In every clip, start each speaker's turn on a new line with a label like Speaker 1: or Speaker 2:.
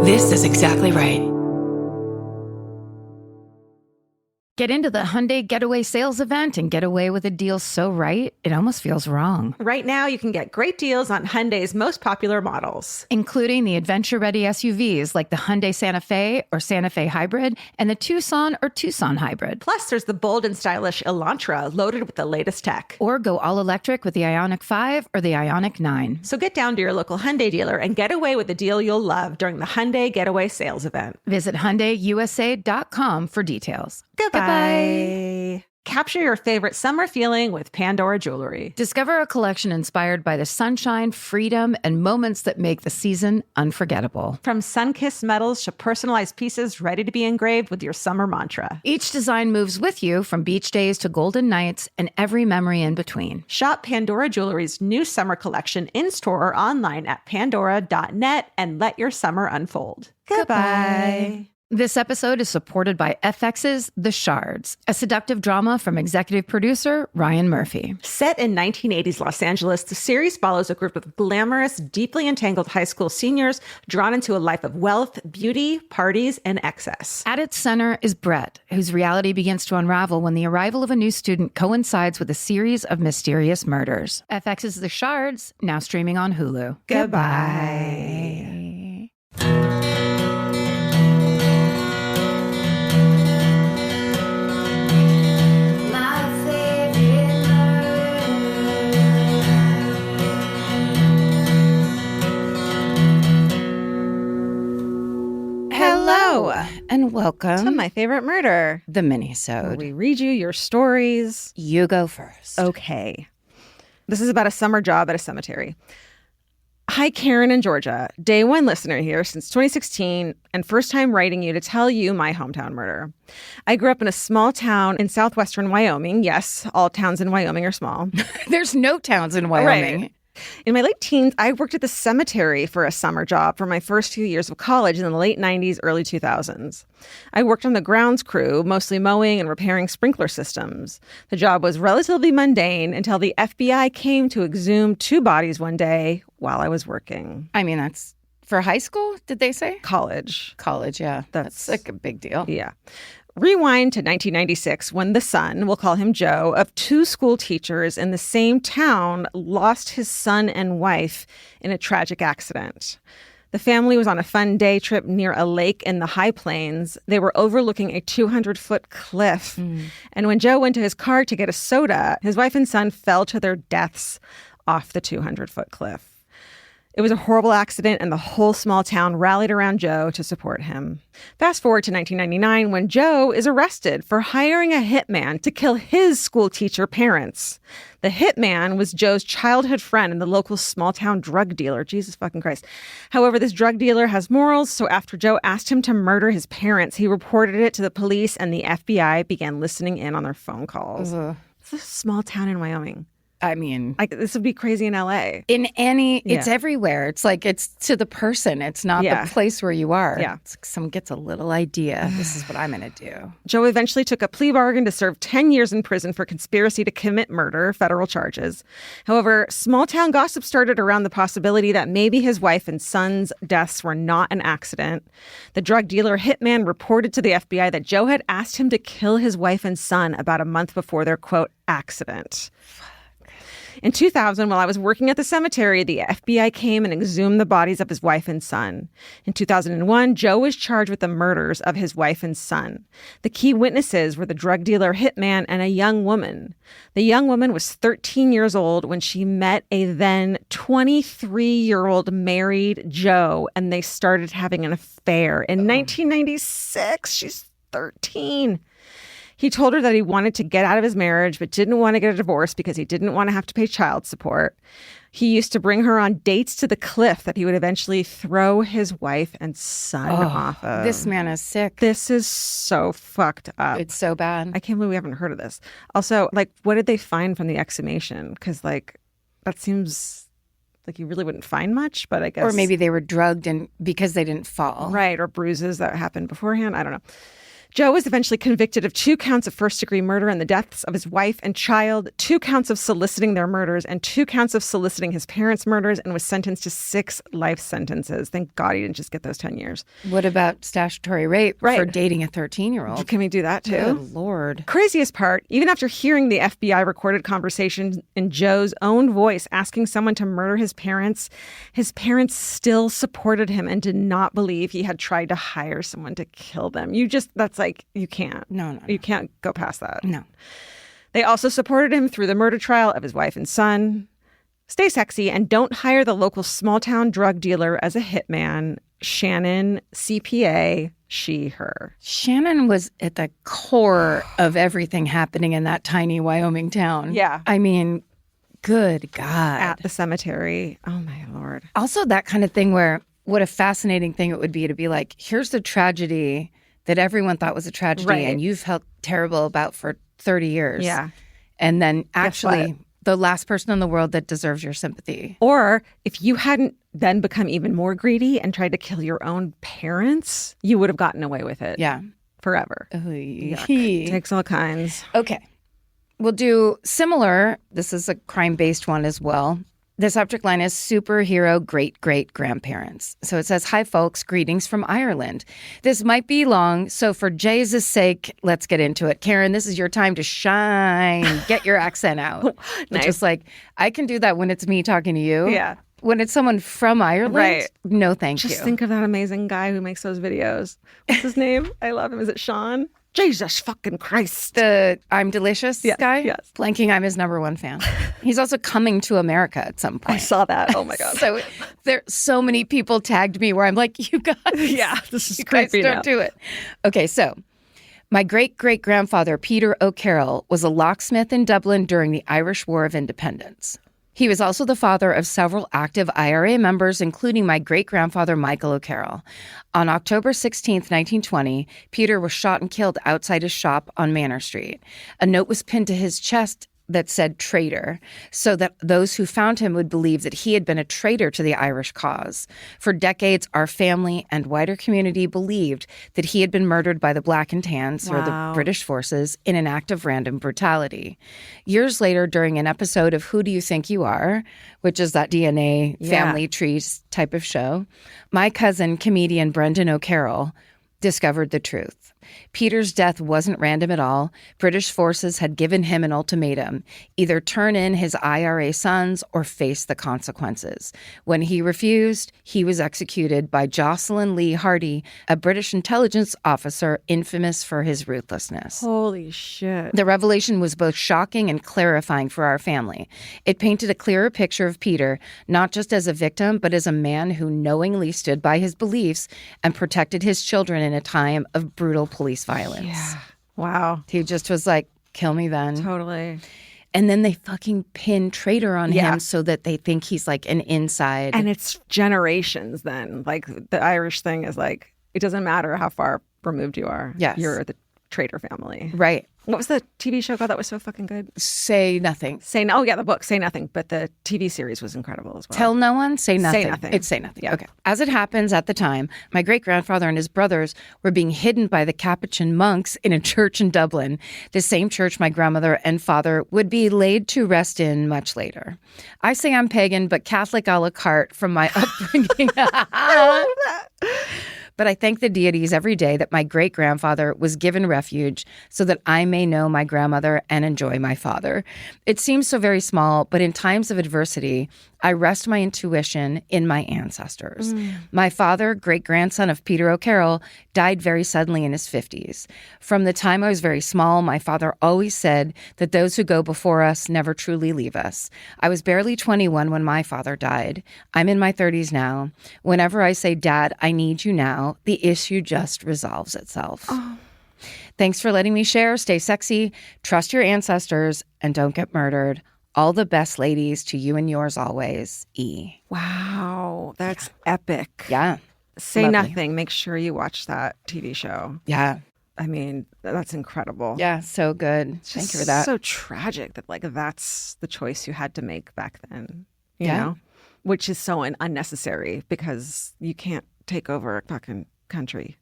Speaker 1: This is exactly right.
Speaker 2: Get into the Hyundai Getaway Sales Event and get away with a deal so right, it almost feels wrong.
Speaker 3: Right now, you can get great deals on Hyundai's most popular models,
Speaker 2: including the adventure-ready SUVs like the Hyundai Santa Fe or Santa Fe Hybrid and the Tucson or Tucson Hybrid.
Speaker 3: Plus, there's the bold and stylish Elantra loaded with the latest tech.
Speaker 2: Or go all-electric with the Ioniq 5 or the Ioniq 9.
Speaker 3: So get down to your local Hyundai dealer and get away with a deal you'll love during the Hyundai Getaway Sales Event.
Speaker 2: Visit HyundaiUSA.com for details.
Speaker 3: Goodbye. Capture your favorite summer feeling with Pandora Jewelry.
Speaker 2: Discover a collection inspired by the sunshine, freedom, and moments that make the season unforgettable.
Speaker 3: From sun-kissed metals to personalized pieces ready to be engraved with your summer mantra.
Speaker 2: Each design moves with you from beach days to golden nights and every memory in between.
Speaker 3: Shop Pandora Jewelry's new summer collection in-store or online at pandora.net and let your summer unfold. Goodbye.
Speaker 2: This episode is supported by FX's The Shards, a seductive drama from executive producer Ryan Murphy.
Speaker 3: Set in 1980s Los Angeles, the series follows a group of glamorous, deeply entangled high school seniors drawn into a life of wealth, beauty, parties, and excess.
Speaker 2: At its center is Brett, whose reality begins to unravel when the arrival of a new student coincides with a series of mysterious murders. FX's The Shards, now streaming on Hulu.
Speaker 3: Goodbye.
Speaker 2: And welcome
Speaker 3: to My Favorite Murder,
Speaker 2: the Minisode.
Speaker 3: We read you your stories.
Speaker 2: You go first.
Speaker 3: Okay. This is about a summer job at a cemetery. Hi, Karen in Georgia. Day one listener here since 2016 and first time writing you to tell you my hometown murder. I grew up in a small town in southwestern Wyoming. Yes, all towns in Wyoming are small.
Speaker 2: There's no towns in Wyoming.
Speaker 3: Right. In my late teens, I worked at the cemetery for a summer job for my first few years of college in the late 90s, early 2000s. I worked on the grounds crew, mostly mowing and repairing sprinkler systems. The job was relatively mundane until the FBI came to exhume 2 bodies one day while I was working.
Speaker 2: I mean, that's for high school, did they say?
Speaker 3: College,
Speaker 2: yeah. That's like a big deal.
Speaker 3: Yeah. Rewind to 1996 when the son, we'll call him Joe, of 2 school teachers in the same town lost his son and wife in a tragic accident. The family was on a fun day trip near a lake in the high plains. They were overlooking a 200-foot cliff. And when Joe went to his car to get a soda, his wife and son fell to their deaths off the 200-foot cliff. It was a horrible accident, and the whole small town rallied around Joe to support him. Fast forward to 1999, when Joe is arrested for hiring a hitman to kill his school teacher parents. The hitman was Joe's childhood friend and the local small-town drug dealer. Jesus fucking Christ. However, this drug dealer has morals, so after Joe asked him to murder his parents, he reported it to the police, and the FBI began listening in on their phone calls. It's a small town in Wyoming.
Speaker 2: I mean,
Speaker 3: this would be crazy in LA.
Speaker 2: It's everywhere. It's like it's to the person. It's not the place where you are.
Speaker 3: Yeah.
Speaker 2: It's like someone gets a little idea. This is what I'm going to do.
Speaker 3: Joe eventually took a plea bargain to serve 10 years in prison for conspiracy to commit murder, federal charges. However, small town gossip started around the possibility that maybe his wife and son's deaths were not an accident. The drug dealer hitman reported to the FBI that Joe had asked him to kill his wife and son about a month before their, quote, accident. In 2000, while I was working at the cemetery, the FBI came and exhumed the bodies of his wife and son. In 2001, Joe was charged with the murders of his wife and son. The key witnesses were the drug dealer hitman and a young woman. The young woman was 13 years old when she met a then 23-year-old married Joe, and they started having an affair. In 1996, she's 13. He told her that he wanted to get out of his marriage, but didn't want to get a divorce because he didn't want to have to pay child support. He used to bring her on dates to the cliff that he would eventually throw his wife and son off of.
Speaker 2: This man is sick.
Speaker 3: This is so fucked up.
Speaker 2: It's so bad.
Speaker 3: I can't believe we haven't heard of this. Also, what did they find from the exhumation? Because, that seems like you really wouldn't find much, but I guess...
Speaker 2: Or maybe they were drugged and because they didn't fall.
Speaker 3: Right, or bruises that happened beforehand. I don't know. Joe was eventually convicted of 2 counts of first-degree murder and the deaths of his wife and child, 2 counts of soliciting their murders, and 2 counts of soliciting his parents' murders, and was sentenced to 6 life sentences. Thank God he didn't just get those 10 years.
Speaker 2: What about statutory rape for dating a 13-year-old?
Speaker 3: Can we do that too?
Speaker 2: Good Lord.
Speaker 3: Craziest part, even after hearing the FBI recorded conversation in Joe's own voice asking someone to murder his parents still supported him and did not believe he had tried to hire someone to kill them. That's like, you can't.
Speaker 2: No.
Speaker 3: You can't go past that.
Speaker 2: No.
Speaker 3: They also supported him through the murder trial of his wife and son. Stay sexy and don't hire the local small-town drug dealer as a hitman. Shannon, CPA, she, her.
Speaker 2: Shannon was at the core of everything happening in that tiny Wyoming town.
Speaker 3: Yeah.
Speaker 2: I mean, good God.
Speaker 3: At the cemetery. Oh, my Lord.
Speaker 2: Also, that kind of thing where what a fascinating thing it would be to be like, here's the tragedy that everyone thought was a tragedy and you've felt terrible about for 30 years.
Speaker 3: Yeah.
Speaker 2: And then actually the last person in the world that deserves your sympathy.
Speaker 3: Or if you hadn't then become even more greedy and tried to kill your own parents, you would have gotten away with it.
Speaker 2: Yeah.
Speaker 3: Forever. Takes all kinds.
Speaker 2: Okay. We'll do similar. This is a crime-based one as well. The subject line is superhero great-great-grandparents. So it says, hi, folks, greetings from Ireland. This might be long, so for Jesus' sake, let's get into it. Karen, this is your time to shine. Get your accent out.
Speaker 3: Nice.
Speaker 2: Just like, I can do that when it's me talking to you.
Speaker 3: Yeah.
Speaker 2: When it's someone from Ireland, no thank you.
Speaker 3: Just think of that amazing guy who makes those videos. What's his name? I love him. Is it Sean? Jesus fucking Christ.
Speaker 2: The I'm Delicious guy?
Speaker 3: Yes.
Speaker 2: Blanking, I'm his #1 fan. He's also coming to America at some point.
Speaker 3: I saw that. Oh my God.
Speaker 2: So there so many people tagged me where I'm like, you guys.
Speaker 3: Yeah, this is
Speaker 2: you guys
Speaker 3: creepy
Speaker 2: don't
Speaker 3: now.
Speaker 2: do it. Okay, so my great-great-grandfather, Peter O'Carroll, was a locksmith in Dublin during the Irish War of Independence. He was also the father of several active IRA members, including my great-grandfather, Michael O'Carroll. On October 16, 1920, Peter was shot and killed outside his shop on Manor Street. A note was pinned to his chest that said traitor, so that those who found him would believe that he had been a traitor to the Irish cause. For decades, our family and wider community believed that he had been murdered by the Black and Tans, or the British forces, in an act of random brutality. Years later, during an episode of Who Do You Think You Are?, which is that DNA family trees type of show, my cousin, comedian Brendan O'Carroll, discovered the truth. Peter's death wasn't random at all. British forces had given him an ultimatum: either turn in his IRA sons or face the consequences. When he refused, he was executed by Jocelyn Lee Hardy, a British intelligence officer infamous for his ruthlessness.
Speaker 3: Holy shit.
Speaker 2: The revelation was both shocking and clarifying for our family. It painted a clearer picture of Peter, not just as a victim, but as a man who knowingly stood by his beliefs and protected his children in a time of brutal police violence.
Speaker 3: Yeah. Wow.
Speaker 2: He just was like, kill me then.
Speaker 3: Totally.
Speaker 2: And then they fucking pin traitor on him so that they think he's like an inside.
Speaker 3: And it's generations then. Like the Irish thing is like, it doesn't matter how far removed you are.
Speaker 2: Yes.
Speaker 3: You're the traitor family.
Speaker 2: Right.
Speaker 3: What was the TV show called that was so fucking good?
Speaker 2: Say nothing.
Speaker 3: Oh yeah, the book, Say Nothing. But the TV series was incredible as well.
Speaker 2: Tell no one, say nothing.
Speaker 3: Say Nothing.
Speaker 2: It's Say Nothing.
Speaker 3: Yeah.
Speaker 2: Okay. As it happens, at the time, my great-grandfather and his brothers were being hidden by the Capuchin monks in a church in Dublin, the same church my grandmother and father would be laid to rest in much later. I say I'm pagan, but Catholic a la carte from my upbringing.
Speaker 3: I love that.
Speaker 2: But I thank the deities every day that my great-grandfather was given refuge so that I may know my grandmother and enjoy my father. It seems so very small, but in times of adversity, I rest my intuition in my ancestors. My father, great-grandson of Peter O'Carroll, died very suddenly in his 50s. From the time I was very small, my father always said that those who go before us never truly leave us. I was barely 21 when my father died. I'm in my 30s now. Whenever I say, Dad, I need you now, the issue just resolves itself. Oh. Thanks for letting me share. Stay sexy, trust your ancestors, and don't get murdered. All the best, ladies, to you and yours always, E.
Speaker 3: Wow, that's epic.
Speaker 2: Yeah.
Speaker 3: Say
Speaker 2: Lovely.
Speaker 3: Nothing. Make sure you watch that TV show.
Speaker 2: Yeah.
Speaker 3: I mean, that's incredible.
Speaker 2: Yeah, so good.
Speaker 3: It's
Speaker 2: Thank you for that.
Speaker 3: So tragic that like that's the choice you had to make back then. You
Speaker 2: Yeah.
Speaker 3: know, which is so unnecessary because you can't take over a fucking country.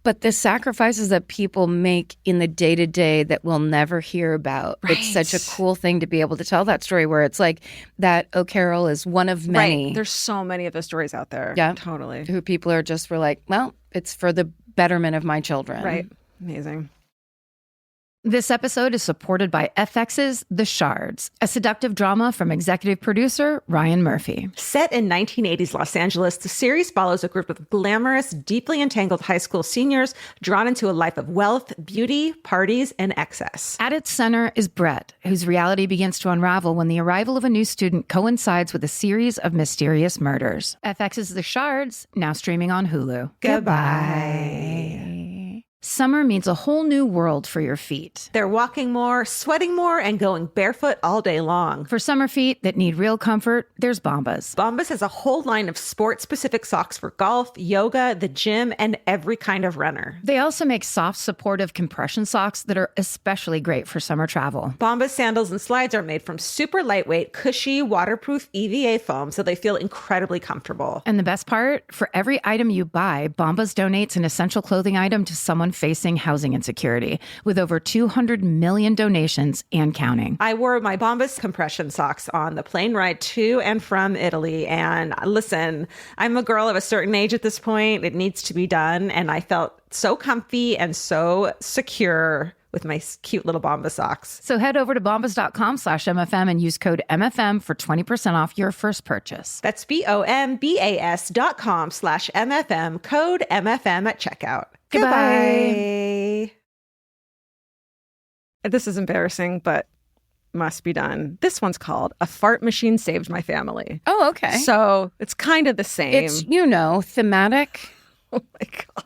Speaker 2: But the sacrifices that people make in the day-to-day that we'll never hear about.
Speaker 3: Right.
Speaker 2: It's such a cool thing to be able to tell that story where it's like that O'Carroll is one of many.
Speaker 3: Right. There's so many of those stories out there.
Speaker 2: Yeah.
Speaker 3: Totally.
Speaker 2: Who people are just were like, well, it's for the betterment of my children.
Speaker 3: Right. Amazing.
Speaker 1: This episode is supported by FX's The Shards, a seductive drama from executive producer Ryan Murphy.
Speaker 3: Set in 1980s Los Angeles, the series follows a group of glamorous, deeply entangled high school seniors drawn into a life of wealth, beauty, parties, and excess.
Speaker 1: At its center is Brett, whose reality begins to unravel when the arrival of a new student coincides with a series of mysterious murders. FX's The Shards, now streaming on Hulu.
Speaker 3: Goodbye.
Speaker 1: Summer means a whole new world for your feet.
Speaker 3: They're walking more, sweating more, and going barefoot all day long.
Speaker 1: For summer feet that need real comfort, there's Bombas.
Speaker 3: Bombas has a whole line of sport-specific socks for golf, yoga, the gym, and every kind of runner.
Speaker 1: They also make soft, supportive compression socks that are especially great for summer travel.
Speaker 3: Bombas sandals and slides are made from super lightweight, cushy, waterproof EVA foam, so they feel incredibly comfortable.
Speaker 1: And the best part? For every item you buy, Bombas donates an essential clothing item to someone facing housing insecurity, with over 200 million donations and counting.
Speaker 3: I wore my Bombas compression socks on the plane ride to and from Italy. And listen, I'm a girl of a certain age at this point. It needs to be done. And I felt so comfy and so secure with my cute little Bombas socks.
Speaker 1: So head over to bombas.com/MFM and use code MFM for 20% off your first purchase.
Speaker 3: That's BOMBAS.com/MFM, code MFM at checkout.
Speaker 1: Goodbye.
Speaker 3: This is embarrassing, but must be done. This one's called A Fart Machine Saved My Family.
Speaker 2: Oh, okay.
Speaker 3: So it's kind of the same.
Speaker 2: It's, thematic.
Speaker 3: Oh my God.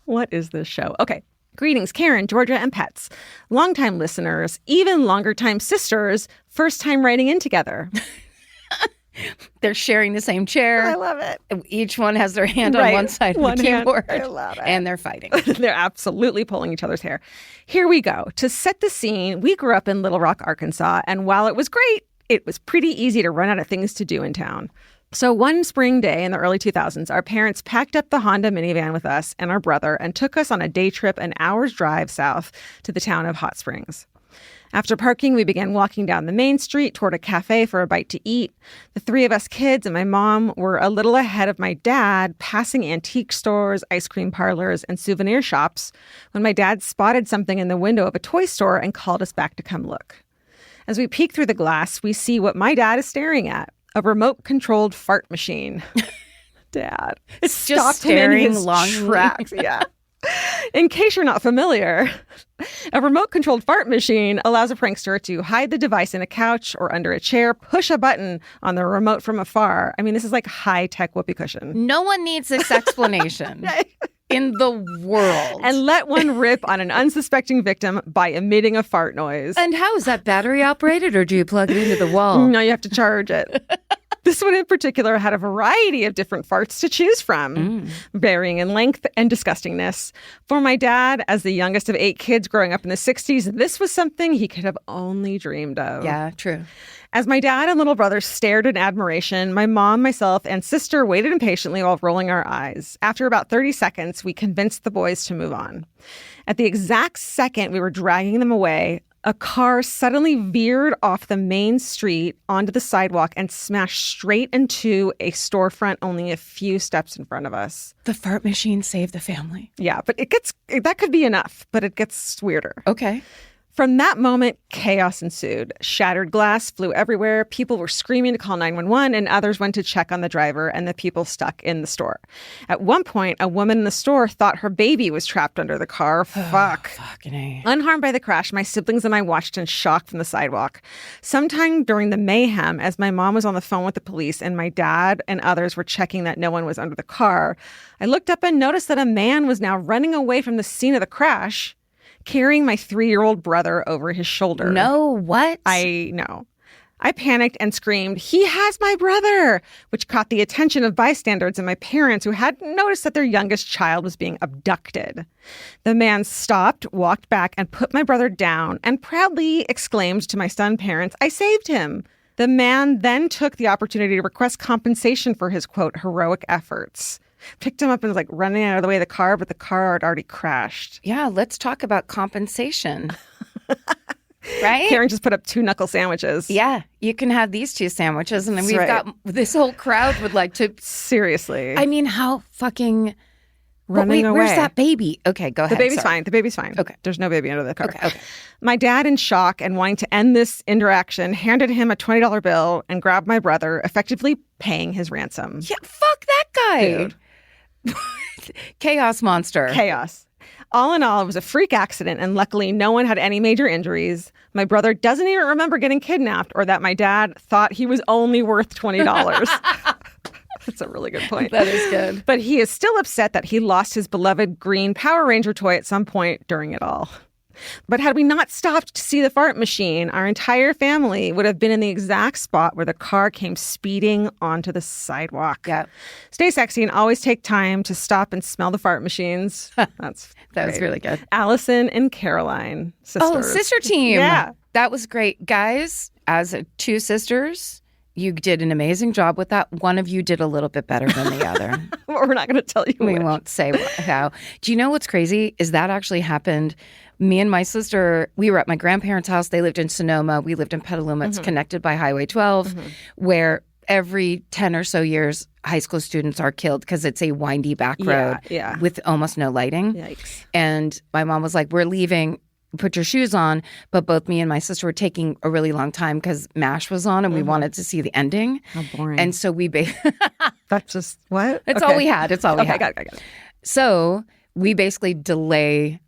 Speaker 3: What is this show? Okay. Greetings, Karen, Georgia, and pets. Longtime listeners, even longer time sisters, first time writing in together.
Speaker 2: They're sharing the same chair.
Speaker 3: I love it.
Speaker 2: Each one has their hand on one side of the keyboard.
Speaker 3: I love it.
Speaker 2: And they're fighting.
Speaker 3: They're absolutely pulling each other's hair. Here we go. To set the scene, we grew up in Little Rock, Arkansas, and while it was great, it was pretty easy to run out of things to do in town. So one spring day in the early 2000s, our parents packed up the Honda minivan with us and our brother and took us on a day trip an hour's drive south to the town of Hot Springs. After parking, we began walking down the main street toward a cafe for a bite to eat. The three of us kids and my mom were a little ahead of my dad, passing antique stores, ice cream parlors, and souvenir shops, when my dad spotted something in the window of a toy store and called us back to come look. As we peek through the glass, we see what my dad is staring at, a remote-controlled fart machine. Dad.
Speaker 2: It's just staring long
Speaker 3: tracks. Yeah. In case you're not familiar, a remote-controlled fart machine allows a prankster to hide the device in a couch or under a chair, push a button on the remote from afar. I mean, this is like high-tech whoopee cushion.
Speaker 2: No one needs this explanation in the world.
Speaker 3: And let one rip on an unsuspecting victim by emitting a fart noise.
Speaker 2: And how is that battery operated, or do you plug it into the wall?
Speaker 3: No, you have to charge it. This one in particular had a variety of different farts to choose from, varying in length and disgustingness. For my dad, as the youngest of 8 kids growing up in the 60s, this was something he could have only dreamed of.
Speaker 2: Yeah, true.
Speaker 3: As my dad and little brother stared in admiration, my mom, myself, and sister waited impatiently while rolling our eyes. After about 30 seconds, we convinced the boys to move on. At the exact second we were dragging them away, a car suddenly veered off the main street onto the sidewalk and smashed straight into a storefront only a few steps in front of us.
Speaker 2: The fart machine saved the family.
Speaker 3: Yeah, but that could be enough, but it gets weirder.
Speaker 2: Okay.
Speaker 3: From that moment, chaos ensued. Shattered glass flew everywhere. People were screaming to call 911, and others went to check on the driver and the people stuck in the store. At one point, a woman in the store thought her baby was trapped under the car. Fuck.
Speaker 2: Fucking A.
Speaker 3: Unharmed by the crash, my siblings and I watched in shock from the sidewalk. Sometime during the mayhem, as my mom was on the phone with the police and my dad and others were checking that no one was under the car, I looked up and noticed that a man was now running away from the scene of the crash, carrying my 3-year-old brother over his shoulder.
Speaker 2: No, what?
Speaker 3: I know. I panicked and screamed, "He has my brother!" which caught the attention of bystanders and my parents, who hadn't noticed that their youngest child was being abducted. The man stopped, walked back, and put my brother down and proudly exclaimed to my stunned parents, "I saved him." The man then took the opportunity to request compensation for his, quote, heroic efforts. picked him up and was like running out of the way of the car, but the car had already crashed.
Speaker 2: Yeah, let's talk about compensation. Right?
Speaker 3: Karen just put up 2 knuckle sandwiches.
Speaker 2: Yeah, you can have these 2 sandwiches, and then
Speaker 3: That's
Speaker 2: we've
Speaker 3: right.
Speaker 2: got this whole crowd would like to.
Speaker 3: Seriously.
Speaker 2: I mean, how fucking
Speaker 3: running away.
Speaker 2: Where's that baby? Okay, go ahead.
Speaker 3: The baby's
Speaker 2: Sorry.
Speaker 3: fine. The baby's fine.
Speaker 2: Okay.
Speaker 3: There's no baby under the car.
Speaker 2: Okay.
Speaker 3: My dad, in shock and wanting to end this interaction, handed him a $20 bill and grabbed my brother, effectively paying his ransom.
Speaker 2: Yeah, fuck that guy.
Speaker 3: Dude.
Speaker 2: Chaos monster.
Speaker 3: Chaos. All in all, it was a freak accident, and luckily no one had any major injuries. My brother doesn't even remember getting kidnapped or that my dad thought he was only worth $20. That's a really good point.
Speaker 2: That is good.
Speaker 3: But he is still upset that he lost his beloved green Power Ranger toy at some point during it all. But had we not stopped to see the fart machine, our entire family would have been in the exact spot where the car came speeding onto the sidewalk.
Speaker 2: Yeah.
Speaker 3: Stay sexy and always take time to stop and smell the fart machines. That
Speaker 2: was
Speaker 3: great.
Speaker 2: really good.
Speaker 3: Allison and Caroline, sisters.
Speaker 2: Oh, sister team.
Speaker 3: Yeah.
Speaker 2: That was great. Guys, as 2 sisters, you did an amazing job with that. One of you did a little bit better than the other.
Speaker 3: We're not going to tell you
Speaker 2: We
Speaker 3: which.
Speaker 2: won't say how. Do you know what's crazy is that actually happened? Me and my sister, we were at my grandparents' house. They lived in Sonoma. We lived in Petaluma. It's connected by Highway 12, where every 10 or so years, high school students are killed because it's a windy back road with almost no lighting.
Speaker 3: Yikes.
Speaker 2: And my mom was like, we're leaving. Put your shoes on. But both me and my sister were taking a really long time because MASH was on and we wanted to see the ending.
Speaker 3: How boring.
Speaker 2: And so we
Speaker 3: That's just, what?
Speaker 2: It's all we had. It's all we had.
Speaker 3: Got it.
Speaker 2: So we basically delay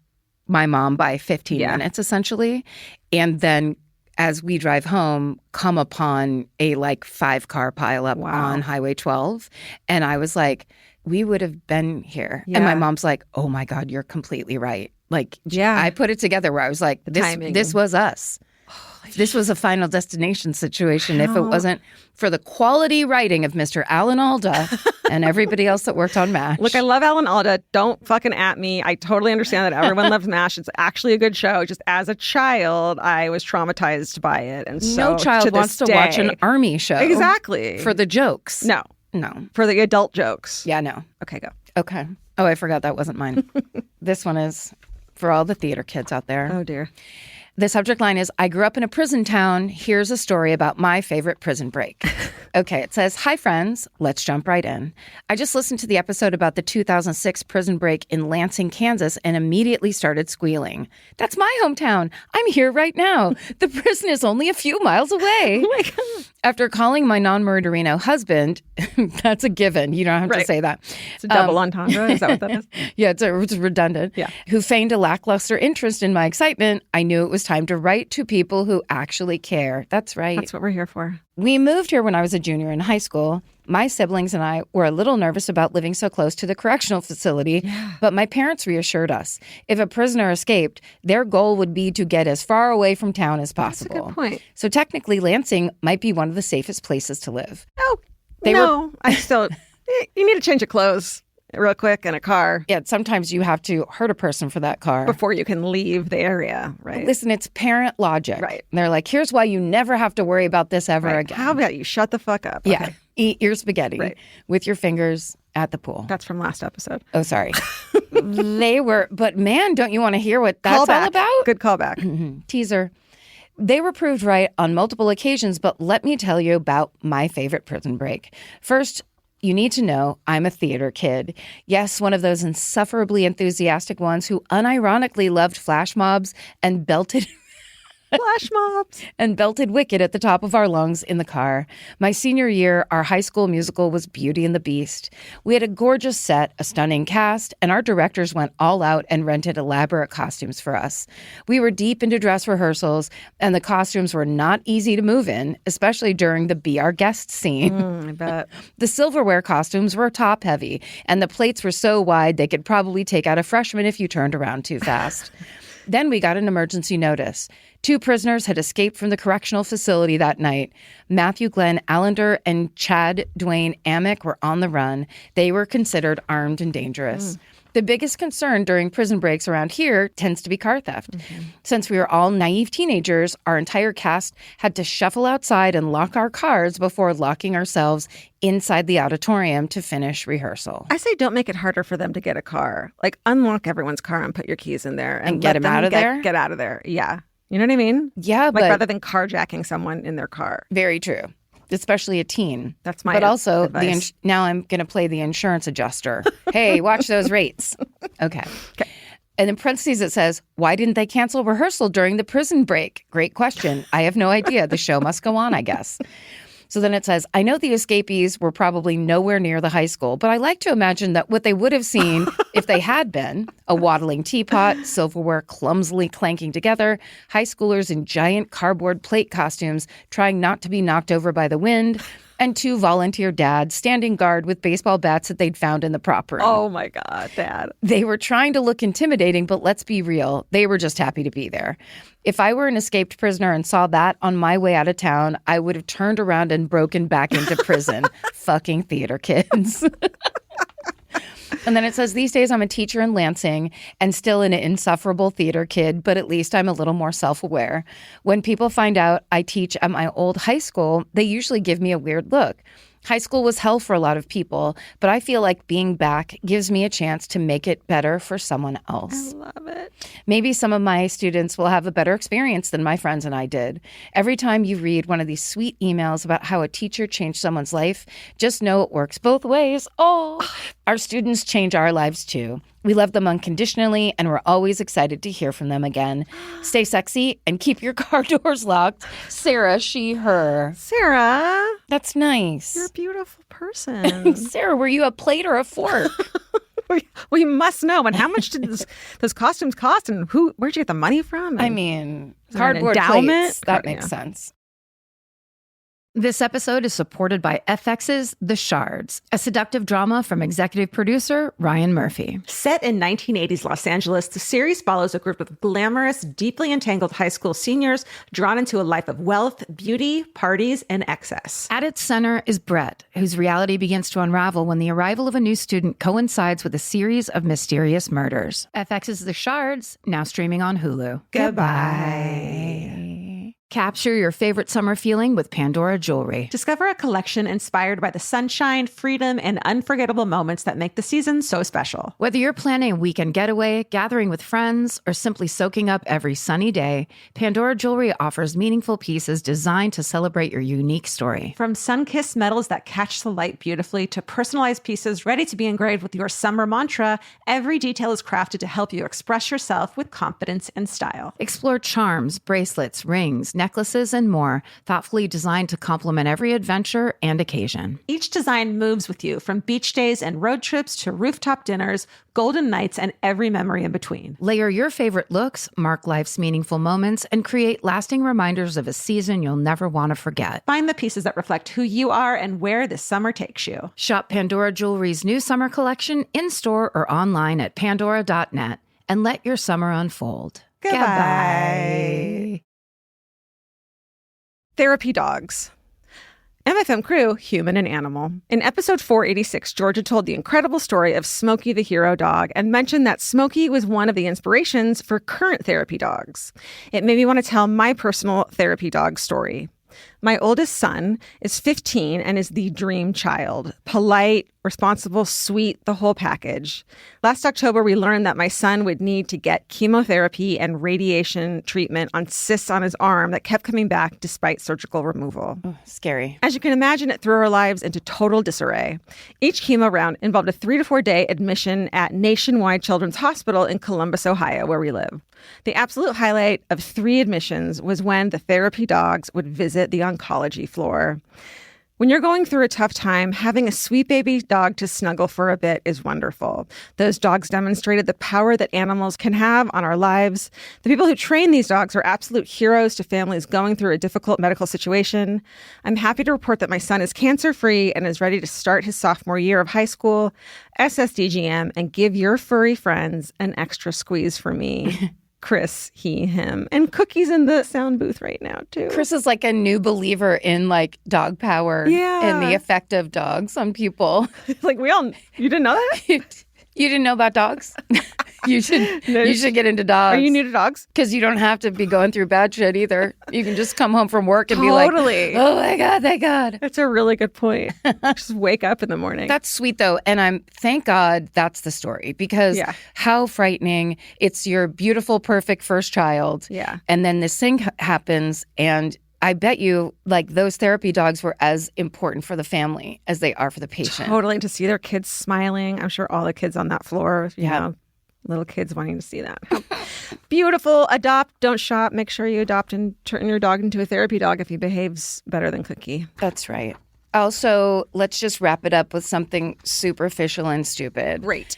Speaker 2: my mom by 15 minutes, essentially. And then as we drive home, come upon a 5-car pileup on Highway 12. And I was like, we would have been here.
Speaker 3: Yeah.
Speaker 2: And my mom's like, oh my God, you're completely right. I put it together where I was like, this was us. This was a Final Destination situation if it wasn't for the quality writing of Mr. Alan Alda and everybody else that worked on MASH.
Speaker 3: Look, I love Alan Alda. Don't fucking at me. I totally understand that everyone loves MASH. It's actually a good show. Just as a child, I was traumatized by it. And so
Speaker 2: no child wants to watch an army show.
Speaker 3: Exactly.
Speaker 2: For the jokes.
Speaker 3: No.
Speaker 2: No.
Speaker 3: For the adult jokes.
Speaker 2: Yeah, no.
Speaker 3: Okay, go.
Speaker 2: Okay. Oh, I forgot that wasn't mine. This one is for all the theater kids out there.
Speaker 3: Oh, dear.
Speaker 2: The subject line is, I grew up in a prison town. Here's a story about my favorite prison break. Okay, it says, hi, friends. Let's jump right in. I just listened to the episode about the 2006 prison break in Lansing, Kansas, and immediately started squealing. That's my hometown. I'm here right now. The prison is only a few miles away.
Speaker 3: Oh, my God.
Speaker 2: After calling my non-murderino husband, that's a given. You don't have to say that.
Speaker 3: It's a double entendre. Is that what that is?
Speaker 2: Yeah, it's redundant.
Speaker 3: Yeah.
Speaker 2: Who feigned a lackluster interest in my excitement. I knew it was time to write to people who actually care. That's right.
Speaker 3: That's what we're here for.
Speaker 2: We moved here when I was a junior in high school. My siblings and I were a little nervous about living so close to the correctional facility, but my parents reassured us. If a prisoner escaped, their goal would be to get as far away from town as possible.
Speaker 3: That's a good point.
Speaker 2: So technically, Lansing might be one of the safest places to live.
Speaker 3: Oh, I still, you need to change your clothes real quick in a car.
Speaker 2: Yeah, sometimes you have to hurt a person for that car.
Speaker 3: Before you can leave the area, right?
Speaker 2: Listen, it's parent logic.
Speaker 3: Right.
Speaker 2: And they're like, here's why you never have to worry about this ever again.
Speaker 3: How about you shut the fuck up?
Speaker 2: Yeah.
Speaker 3: Okay.
Speaker 2: Eat your spaghetti with your fingers at the pool.
Speaker 3: That's from last episode.
Speaker 2: Oh, sorry. But man, don't you want to hear what that's all about?
Speaker 3: Good callback.
Speaker 2: Teaser. They were proved right on multiple occasions, but let me tell you about my favorite prison break. First, you need to know I'm a theater kid. Yes, one of those insufferably enthusiastic ones who unironically loved flash mobs and belted
Speaker 3: Flash mobs.
Speaker 2: and belted Wicked at the top of our lungs in the car. My senior year, our high school musical was Beauty and the Beast. We had a gorgeous set, a stunning cast, and our directors went all out and rented elaborate costumes for us. We were deep into dress rehearsals, and the costumes were not easy to move in, especially during the Be Our Guest scene.
Speaker 3: I bet.
Speaker 2: The silverware costumes were top heavy, and the plates were so wide they could probably take out a freshman if you turned around too fast. Then we got an emergency notice. 2 prisoners had escaped from the correctional facility that night. Matthew Glenn Allender and Chad Dwayne Amick were on the run. They were considered armed and dangerous. The biggest concern during prison breaks around here tends to be car theft. Since we were all naive teenagers, our entire cast had to shuffle outside and lock our cars before locking ourselves inside the auditorium to finish rehearsal.
Speaker 3: I say don't make it harder for them to get a car. Like, unlock everyone's car and put your keys in there.
Speaker 2: And get them out of there?
Speaker 3: Get out of there. Yeah. You know what I mean?
Speaker 2: Yeah,
Speaker 3: like,
Speaker 2: but
Speaker 3: rather than carjacking someone in their car.
Speaker 2: Very true. Especially a teen.
Speaker 3: That's my
Speaker 2: But also,
Speaker 3: advice.
Speaker 2: now I'm going to play the insurance adjuster. Hey, watch those rates. Okay. And in parentheses, it says, why didn't they cancel rehearsal during the prison break? Great question. I have no idea. The show must go on, I guess. So then it says, I know the escapees were probably nowhere near the high school, but I like to imagine that what they would have seen if they had been a waddling teapot, silverware clumsily clanking together, high schoolers in giant cardboard plate costumes trying not to be knocked over by the wind, and 2 volunteer dads standing guard with baseball bats that they'd found in the prop room.
Speaker 3: Oh my God, Dad.
Speaker 2: They were trying to look intimidating, but let's be real. They were just happy to be there. If I were an escaped prisoner and saw that on my way out of town, I would have turned around and broken back into prison. Fucking theater kids. And then it says, these days I'm a teacher in Lansing and still an insufferable theater kid, but at least I'm a little more self-aware. When people find out I teach at my old high school, they usually give me a weird look. High school was hell for a lot of people, but I feel like being back gives me a chance to make it better for someone else.
Speaker 3: I love it.
Speaker 2: Maybe some of my students will have a better experience than my friends and I did. Every time you read one of these sweet emails about how a teacher changed someone's life, just know it works both ways. Oh, our students change our lives too. We love them unconditionally, and we're always excited to hear from them again. Stay sexy and keep your car doors locked. Sarah, she, her.
Speaker 3: Sarah,
Speaker 2: That's nice.
Speaker 3: you're a beautiful person.
Speaker 2: Sarah, were you a plate or a fork?
Speaker 3: we must know. And how much did those costumes cost? And where'd you get the money from?
Speaker 2: I
Speaker 3: And
Speaker 2: mean,
Speaker 3: there an
Speaker 2: cardboard
Speaker 3: endowment?
Speaker 2: plates. That
Speaker 3: Yeah.
Speaker 2: makes sense.
Speaker 1: This episode is supported by FX's The Shards, a seductive drama from executive producer Ryan Murphy.
Speaker 3: Set in 1980s Los Angeles, the series follows a group of glamorous, deeply entangled high school seniors drawn into a life of wealth, beauty, parties, and excess.
Speaker 1: At its center is Brett, whose reality begins to unravel when the arrival of a new student coincides with a series of mysterious murders. FX's The Shards, now streaming on Hulu.
Speaker 3: Goodbye.
Speaker 1: Capture your favorite summer feeling with Pandora Jewelry.
Speaker 3: Discover a collection inspired by the sunshine, freedom, and unforgettable moments that make the season so special.
Speaker 1: Whether you're planning a weekend getaway, gathering with friends, or simply soaking up every sunny day, Pandora Jewelry offers meaningful pieces designed to celebrate your unique story.
Speaker 3: From sun-kissed metals that catch the light beautifully to personalized pieces ready to be engraved with your summer mantra, every detail is crafted to help you express yourself with confidence and style.
Speaker 1: Explore charms, bracelets, rings, necklaces, and more, thoughtfully designed to complement every adventure and occasion.
Speaker 3: Each design moves with you, from beach days and road trips to rooftop dinners, golden nights, and every memory in between.
Speaker 1: Layer your favorite looks, mark life's meaningful moments, and create lasting reminders of a season you'll never want to forget.
Speaker 3: Find the pieces that reflect who you are and where this summer takes you.
Speaker 1: Shop Pandora Jewelry's new summer collection in-store or online at pandora.net and let your summer unfold.
Speaker 3: Goodbye. Therapy dogs. MFM crew, human and animal. In episode 486, Georgia told the incredible story of Smokey the hero dog and mentioned that Smokey was one of the inspirations for current therapy dogs. It made me want to tell my personal therapy dog story. My oldest son is 15 and is the dream child. Polite, responsible, sweet, the whole package. Last October, we learned that my son would need to get chemotherapy and radiation treatment on cysts on his arm that kept coming back despite surgical removal.
Speaker 2: Oh, scary.
Speaker 3: As you can imagine, it threw our lives into total disarray. Each chemo round involved a 3 to 4 day admission at Nationwide Children's Hospital in Columbus, Ohio, where we live. The absolute highlight of 3 admissions was when the therapy dogs would visit the oncology floor. When you're going through a tough time, having a sweet baby dog to snuggle for a bit is wonderful. Those dogs demonstrated the power that animals can have on our lives. The people who train these dogs are absolute heroes to families going through a difficult medical situation. I'm happy to report that my son is cancer-free and is ready to start his sophomore year of high school. SSDGM, and give your furry friends an extra squeeze for me. Chris, he, him. And Cookie's in the sound booth right now, too.
Speaker 2: Chris is like a new believer in like dog power and the effect of dogs on people.
Speaker 3: Like you didn't know that?
Speaker 2: You didn't know about dogs? You should get into dogs.
Speaker 3: Are you new to dogs?
Speaker 2: Because you don't have to be going through bad shit either. You can just come home from work and be like, oh my God, thank God.
Speaker 3: That's a really good point. Just wake up in the morning.
Speaker 2: That's sweet though. And thank God that's the story, because how frightening. It's your beautiful, perfect first child.
Speaker 3: Yeah.
Speaker 2: And then this thing happens, and I bet you like those therapy dogs were as important for the family as they are for the patient.
Speaker 3: Totally. To see their kids smiling. I'm sure all the kids on that floor, you know, little kids wanting to see that. Beautiful. Adopt, don't shop. Make sure you adopt and turn your dog into a therapy dog if he behaves better than Cookie.
Speaker 2: That's right. Also, let's just wrap it up with something superficial and stupid.
Speaker 3: Great.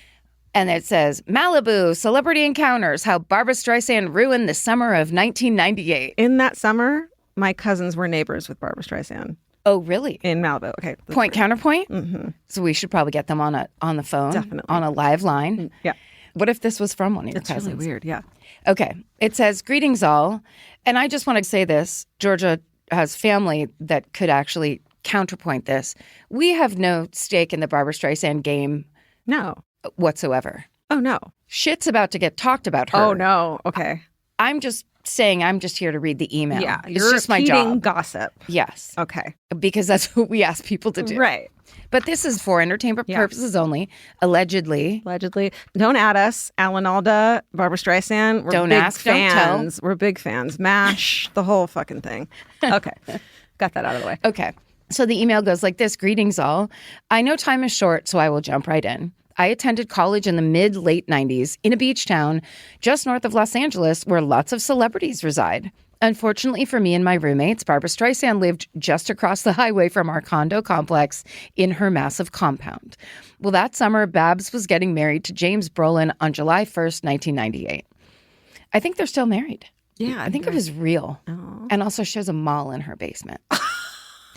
Speaker 2: And it says, Malibu, celebrity encounters, how Barbra Streisand ruined the summer of 1998.
Speaker 3: In that summer, my cousins were neighbors with Barbra Streisand.
Speaker 2: Oh, really?
Speaker 3: In Malibu. Okay.
Speaker 2: Point, counterpoint? Mm-hmm. So we should probably get them on the phone.
Speaker 3: Definitely.
Speaker 2: On a live line.
Speaker 3: Yeah.
Speaker 2: What if this was from one of your cousins?
Speaker 3: It's really weird, yeah.
Speaker 2: Okay. It says, greetings all. And I just want to say this. Georgia has family that could actually counterpoint this. We have no stake in the Barbra Streisand game.
Speaker 3: No.
Speaker 2: Whatsoever.
Speaker 3: Oh, no.
Speaker 2: Shit's about to get talked about her.
Speaker 3: Oh, no. Okay.
Speaker 2: I'm just saying I'm just here to read the email.
Speaker 3: Yeah.
Speaker 2: It's just my job.
Speaker 3: Gossip.
Speaker 2: Yes.
Speaker 3: Okay.
Speaker 2: Because that's what we ask people to do.
Speaker 3: Right.
Speaker 2: But this is for entertainment purposes only, allegedly.
Speaker 3: Allegedly. Don't add us. Alan Alda, Barbra Streisand. We're
Speaker 2: don't
Speaker 3: big
Speaker 2: ask,
Speaker 3: fans.
Speaker 2: don't tell.
Speaker 3: We're big fans. MASH, the whole fucking thing. Okay. Got that out of the way.
Speaker 2: Okay. So the email goes like this. Greetings all. I know time is short, so I will jump right in. I attended college in the mid-late 90s in a beach town just north of Los Angeles where lots of celebrities reside. Unfortunately for me and my roommates, Barbra Streisand lived just across the highway from our condo complex in her massive compound. Well, that summer, Babs was getting married to James Brolin on July 1st, 1998. I think they're still married.
Speaker 3: Yeah.
Speaker 2: I think it was real.
Speaker 3: Oh.
Speaker 2: And also she has a mall in her basement.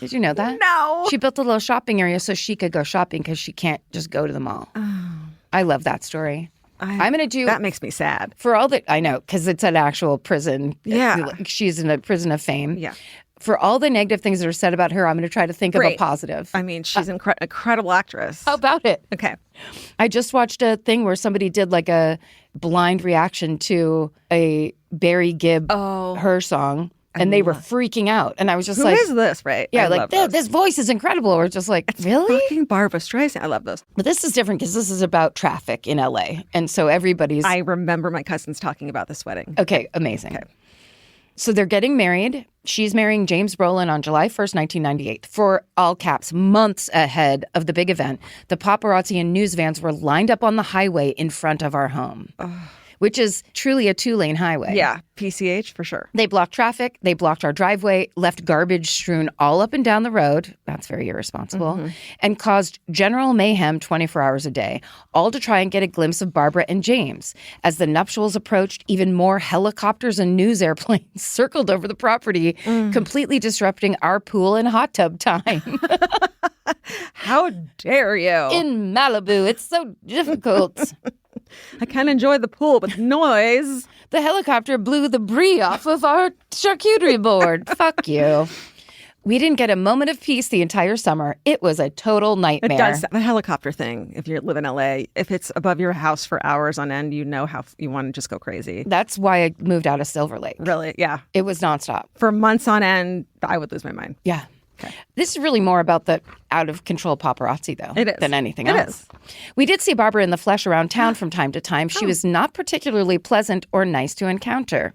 Speaker 2: Did you know that?
Speaker 3: No.
Speaker 2: She built a little shopping area so she could go shopping because she can't just go to the mall.
Speaker 3: Oh.
Speaker 2: I love that story. I'm going to do...
Speaker 3: That makes me sad.
Speaker 2: For all that... I know, because it's an actual prison.
Speaker 3: Yeah.
Speaker 2: She's in a prison of fame.
Speaker 3: Yeah.
Speaker 2: For all the negative things that are said about her, I'm going to try to think of a positive.
Speaker 3: I mean, she's an incredible actress.
Speaker 2: How about it?
Speaker 3: Okay.
Speaker 2: I just watched a thing where somebody did like a blind reaction to a Barry Gibb, her song. And they were freaking out. And I was just
Speaker 3: Who is this, right?
Speaker 2: Yeah, like, this voice is incredible. Or just like,
Speaker 3: it's
Speaker 2: really?
Speaker 3: Fucking Barbra Streisand. I love those.
Speaker 2: But this is different because this is about traffic in LA. And so everybody's...
Speaker 3: I remember my cousins talking about this wedding.
Speaker 2: Okay, amazing.
Speaker 3: Okay.
Speaker 2: So they're getting married. She's marrying James Brolin on July 1st, 1998. For all caps, months ahead of the big event, the paparazzi and news vans were lined up on the highway in front of our home. Which is truly a 2-lane highway.
Speaker 3: Yeah, PCH for sure.
Speaker 2: They blocked traffic. They blocked our driveway, left garbage strewn all up and down the road. That's very irresponsible. And caused general mayhem 24 hours a day, all to try and get a glimpse of Barbara and James. As the nuptials approached, even more helicopters and news airplanes circled over the property, completely disrupting our pool and hot tub time.
Speaker 3: How dare you?
Speaker 2: In Malibu, it's so difficult.
Speaker 3: I can enjoy the pool, but noise.
Speaker 2: The helicopter blew the brie off of our charcuterie board. Fuck you. We didn't get a moment of peace the entire summer. It was a total nightmare.
Speaker 3: It does. The helicopter thing, if you live in LA, if it's above your house for hours on end, you know how you want to just go crazy.
Speaker 2: That's why I moved out of Silver Lake.
Speaker 3: Really? Yeah.
Speaker 2: It was nonstop.
Speaker 3: For months on end, I would lose my mind.
Speaker 2: Yeah.
Speaker 3: Okay.
Speaker 2: This is really more about the out-of-control paparazzi, though,
Speaker 3: it is.
Speaker 2: than anything else.
Speaker 3: It is.
Speaker 2: We did see Barbara in the flesh around town from time to time. She was not particularly pleasant or nice to encounter.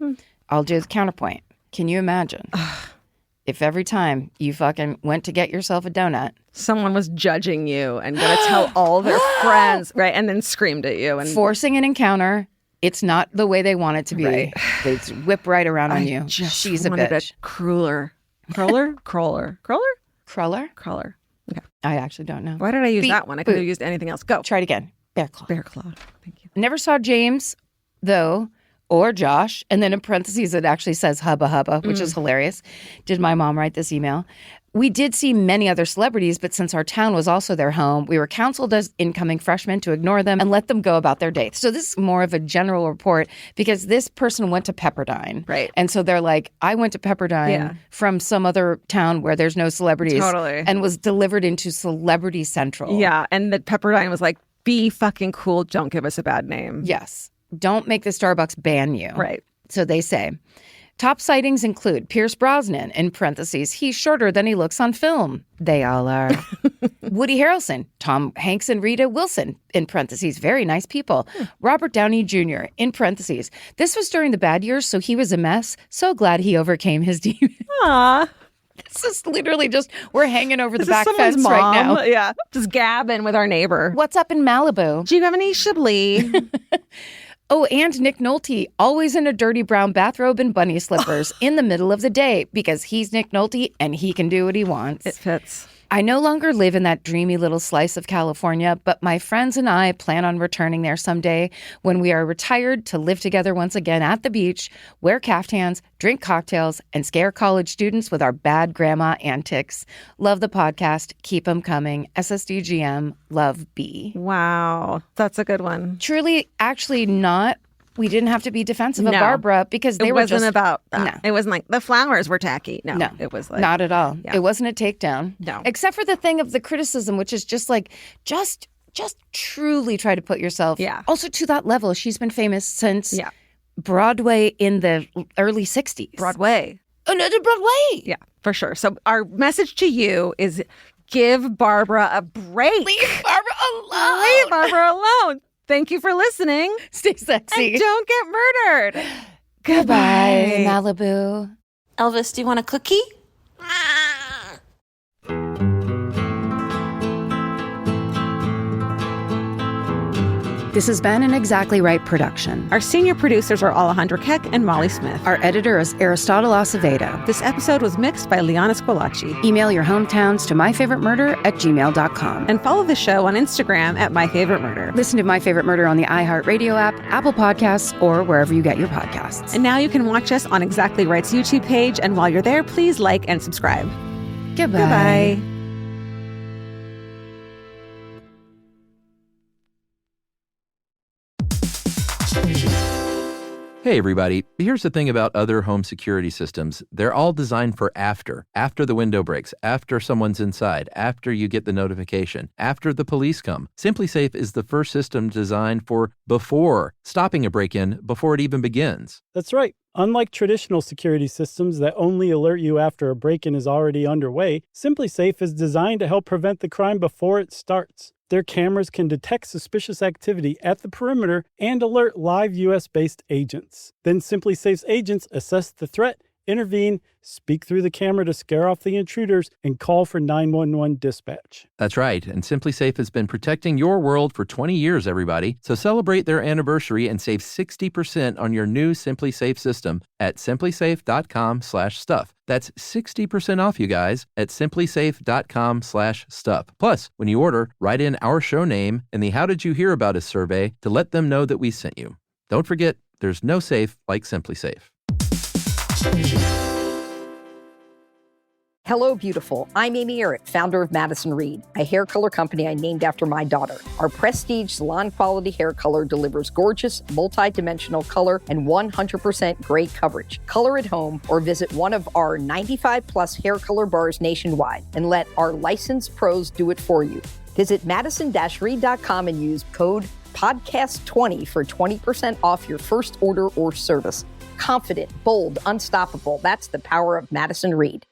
Speaker 2: I'll do the counterpoint. Can you imagine if every time you fucking went to get yourself a donut,
Speaker 3: someone was judging you and going to tell all their friends, right, and then screamed at you. And
Speaker 2: forcing an encounter, it's not the way they want it to be.
Speaker 3: Right.
Speaker 2: They whip right around on you.
Speaker 3: Just
Speaker 2: She's a
Speaker 3: wanted
Speaker 2: bitch.
Speaker 3: Cruller. Crawler? Crawler. Crawler?
Speaker 2: Crawler?
Speaker 3: Crawler. Okay.
Speaker 2: I actually don't know.
Speaker 3: Why did I use that one? I could have used anything else. Go.
Speaker 2: Try it again. Bear claw.
Speaker 3: Bear claw. Thank you.
Speaker 2: Never saw James, though, or Josh. And then in parentheses, it actually says Hubba Hubba, which is hilarious. Did my mom write this email? We did see many other celebrities, but since our town was also their home, we were counseled as incoming freshmen to ignore them and let them go about their dates. So this is more of a general report because this person went to Pepperdine.
Speaker 3: Right.
Speaker 2: And so they're like, I went to Pepperdine from some other town where there's no celebrities.
Speaker 3: Totally.
Speaker 2: And was delivered into Celebrity Central.
Speaker 3: Yeah. And the Pepperdine was like, be fucking cool. Don't give us a bad name.
Speaker 2: Yes. Don't make the Starbucks ban you.
Speaker 3: Right.
Speaker 2: So they say. Top sightings include Pierce Brosnan, in parentheses, he's shorter than he looks on film. They all are. Woody Harrelson, Tom Hanks and Rita Wilson, in parentheses, very nice people. Robert Downey Jr., in parentheses, this was during the bad years, so he was a mess. So glad he overcame his demons.
Speaker 3: Aw.
Speaker 2: This is literally just, we're hanging over the
Speaker 3: This
Speaker 2: back
Speaker 3: is someone's
Speaker 2: fence
Speaker 3: mom.
Speaker 2: right now.
Speaker 3: Yeah. Just gabbing with our neighbor.
Speaker 2: What's up in Malibu?
Speaker 3: Do you have any Chablis?
Speaker 2: Oh, and Nick Nolte, always in a dirty brown bathrobe and bunny slippers in the middle of the day because he's Nick Nolte and he can do what he wants.
Speaker 3: It fits.
Speaker 2: I no longer live in that dreamy little slice of California, but my friends and I plan on returning there someday when we are retired to live together once again at the beach, wear caftans, drink cocktails, and scare college students with our bad grandma antics. Love the podcast. Keep them coming. SSDGM. Love B.
Speaker 3: Wow. That's a good one.
Speaker 2: Truly, actually not. We didn't have to be defensive of Barbara because they were just...
Speaker 3: It wasn't about that.
Speaker 2: No.
Speaker 3: It wasn't like the flowers were tacky. No. It was like...
Speaker 2: Not at all.
Speaker 3: Yeah.
Speaker 2: It wasn't a takedown.
Speaker 3: No.
Speaker 2: Except for the thing of the criticism, which is just like, just truly try to put yourself...
Speaker 3: Yeah.
Speaker 2: Also to that level. She's been famous since
Speaker 3: Yeah.
Speaker 2: Broadway in the early 60s.
Speaker 3: Broadway.
Speaker 2: Oh, no, to Broadway.
Speaker 3: Yeah, for sure. So our message to you is give Barbara a break.
Speaker 2: Leave Barbara alone.
Speaker 3: Leave Barbara alone. Thank you for listening.
Speaker 2: Stay sexy.
Speaker 3: And don't get murdered.
Speaker 2: Goodbye, Malibu.
Speaker 4: Elvis, do you want a cookie?
Speaker 1: This has been an Exactly Right production.
Speaker 3: Our senior producers are Alejandra Keck and Molly Smith.
Speaker 1: Our editor is Aristotle Acevedo.
Speaker 3: This episode was mixed by Liana Squillaci.
Speaker 1: Email your hometowns to myfavoritemurder@gmail.com.
Speaker 3: And follow the show on Instagram at MyFavoriteMurder.
Speaker 1: Listen to My Favorite Murder on the iHeartRadio app, Apple Podcasts, or wherever you get your podcasts.
Speaker 3: And now you can watch us on Exactly Right's YouTube page. And while you're there, please like and subscribe.
Speaker 1: Goodbye.
Speaker 3: Goodbye.
Speaker 5: Hey everybody, here's the thing about other home security systems. They're all designed for after the window breaks, after someone's inside, after you get the notification, after the police come. SimpliSafe is the first system designed for before, stopping a break-in before it even begins.
Speaker 6: That's right. Unlike traditional security systems that only alert you after a break-in is already underway, SimpliSafe is designed to help prevent the crime before it starts. Their cameras can detect suspicious activity at the perimeter and alert live U.S.-based agents. Then SimpliSafe's agents assess the threat, intervene, speak through the camera to scare off the intruders, and call for 911 dispatch.
Speaker 5: That's right, and SimpliSafe has been protecting your world for 20 years, everybody. So celebrate their anniversary and save 60% on your new SimpliSafe system at simplisafe.com/stuff. That's 60% off, you guys, at simplisafe.com/stuff. Plus, when you order, write in our show name and the How Did You Hear About Us survey to let them know that we sent you. Don't forget, there's no safe like SimpliSafe.
Speaker 7: Hello, beautiful. I'm Amy Eric, founder of Madison Reed, a hair color company I named after my daughter. Our prestige salon quality hair color delivers gorgeous, multi-dimensional color and 100% gray coverage. Color at home or visit one of our 95 plus hair color bars nationwide and let our licensed pros do it for you. Visit madison-reed.com and use code podcast20 for 20% off your first order or service. Confident, bold, unstoppable. That's the power of Madison Reed.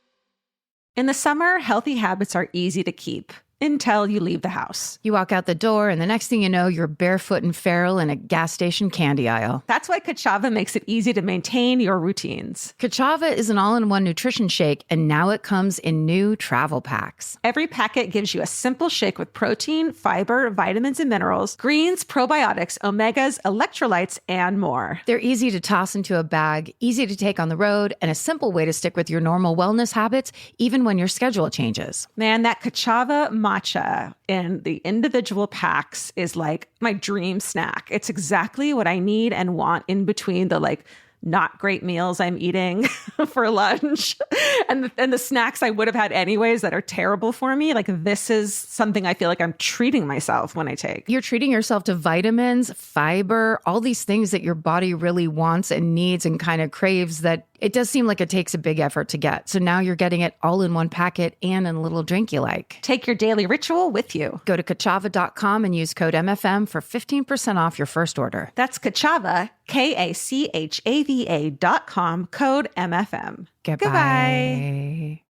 Speaker 3: In the summer, healthy habits are easy to keep until you leave the house.
Speaker 1: You walk out the door, and the next thing you know, you're barefoot and feral in a gas station candy aisle.
Speaker 3: That's why Kachava makes it easy to maintain your routines.
Speaker 1: Kachava is an all-in-one nutrition shake, and now it comes in new travel packs.
Speaker 3: Every packet gives you a simple shake with protein, fiber, vitamins and minerals, greens, probiotics, omegas, electrolytes, and more.
Speaker 1: They're easy to toss into a bag, easy to take on the road, and a simple way to stick with your normal wellness habits, even when your schedule changes.
Speaker 3: Man, that Kachava matcha in the individual packs is like my dream snack. It's exactly what I need and want in between the like not great meals I'm eating for lunch and the snacks I would have had anyways that are terrible for me. Like this is something I feel like I'm treating myself when I take.
Speaker 1: You're treating yourself to vitamins, fiber, all these things that your body really wants and needs and kind of craves that it does seem like it takes a big effort to get. So now you're getting it all in one packet and in a little drink you like.
Speaker 3: Take your daily ritual with you.
Speaker 1: Go to Kachava.com and use code MFM for 15% off your first order.
Speaker 3: That's Kachava, KACHAVA.com, code MFM.
Speaker 1: Goodbye.